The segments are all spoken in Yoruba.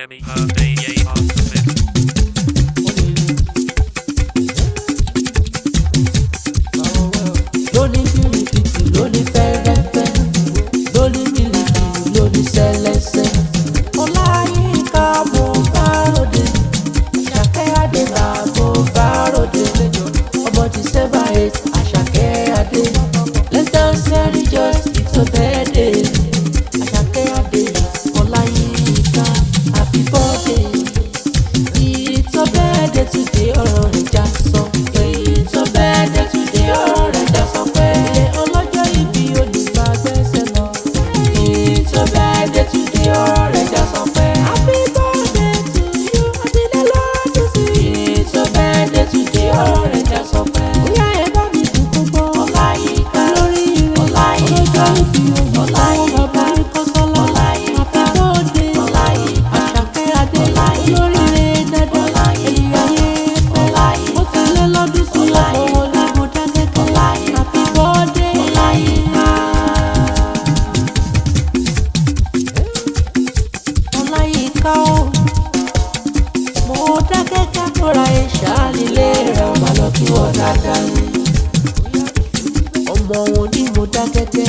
MERDA Hospital. Lóní fìrìfìtì lóní fẹ́rẹ́fẹ́ lóní bìlìbìlì lóní sẹ́lẹ́sẹ́. Ọláyínká mo bá ròde Àṣàkẹ́ Adé bá mo bá ròde ọmọ December 8 Àṣàkẹ́ Adé. Let's dance and rejoice, it's a birthday. Àṣàkẹ́ Adé Ọláyínká happy birthday. It's a birthday today ọ̀rọ̀ rẹ̀ já sọ pé it's a birthday today ọ̀rọ̀ rẹ̀ já sọ pé ọlọ́jọ́ ìbí olùgbà gbẹ́sẹ̀ lọ. It's a birthday today ọ̀rọ̀ rẹ̀ já sọ pé happy birthday to you àtìlẹ́ lọ́dún sí. It's a birthday today ọ̀rọ̀ rẹ̀ já sọ pé bóyá ẹ bá mi dùn púpọ̀. Ọláyínká lórí ire Ọláyínká Ọláyínká Ọláyínká Ọláyínká Àṣàkẹ́ Adé lórí ire dandan èyí ayé fẹ́. Ó ti lé lọ́dún sí ọ̀pọ̀ ní mo dákẹ́kẹ́ happy birthday Ọláyínká. Ọláyínká ó mo dákẹ́kẹ́ kóra ẹ̀ ṣáà nílé rẹ̀ ọmọ lọ kí wọ́n dáadáa ní. Ọmọ òun ní mo dákẹ́kẹ́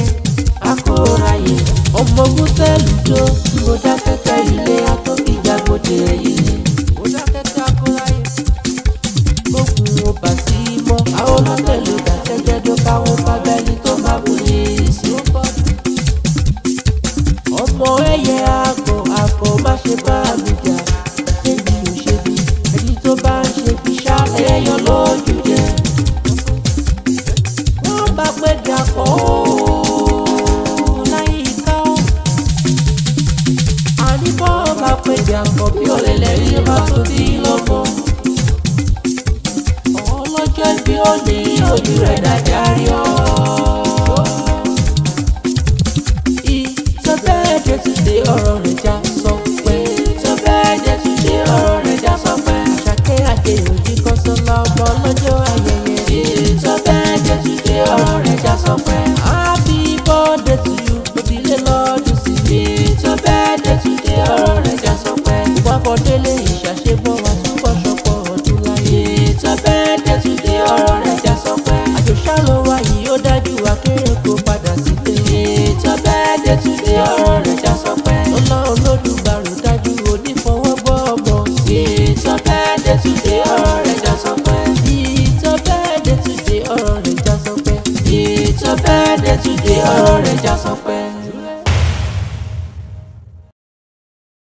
akóráyè ọmọ ogun tẹ́lù tó mo dákẹ́kẹ́ ilé atọ́kìjàgbọ́dẹ ẹ̀yìn. Mo dákẹ́kẹ́ akóráyè gbógun ó bà sí mọ́ àwọn olótẹ̀lẹ̀ dákẹ́kẹ́ tó káwọn bábẹ́lì tó má bò ní ìsí. Ọmọ ẹyẹ àgọ̀ má ṣe bá mi jà débi òṣèlú ẹni tó bá ń ṣe fi ṣá ẹyọ lójú jẹ. Wọ́n bá pẹ́ dàpọ̀ Ọláyínká ó. Àníbọ̀ bá pẹ́ dàpọ̀ bí ọ̀lẹ́lẹ̀ rí bá tó bí lọ́mọ. Ọlọ́jọ́ ìbí ó ní ojú rẹ̀ dájárí ọ́. Ìtọ́bẹ́ẹ̀dẹ̀ today ọ̀rọ̀ rẹ̀ já sọ pé ìtọ́bẹ́ẹ̀dẹ̀ today ọ̀rọ̀ rẹ̀ já sọ pé Àṣàkẹ́ Adé òjì Kọ́sọ́lá ọmọ ọlọ́jọ́ ayẹyẹ. Ìtọ́bẹ́ẹ̀dẹ̀ today ọ̀rọ̀ rẹ̀ já sọ pé happy birthday to you ó ti lé lọ́dún sí. Ìtọ́bẹ́ẹ̀dẹ̀ today ọ̀rọ̀ rẹ̀ já sọ pé ìwà fọdé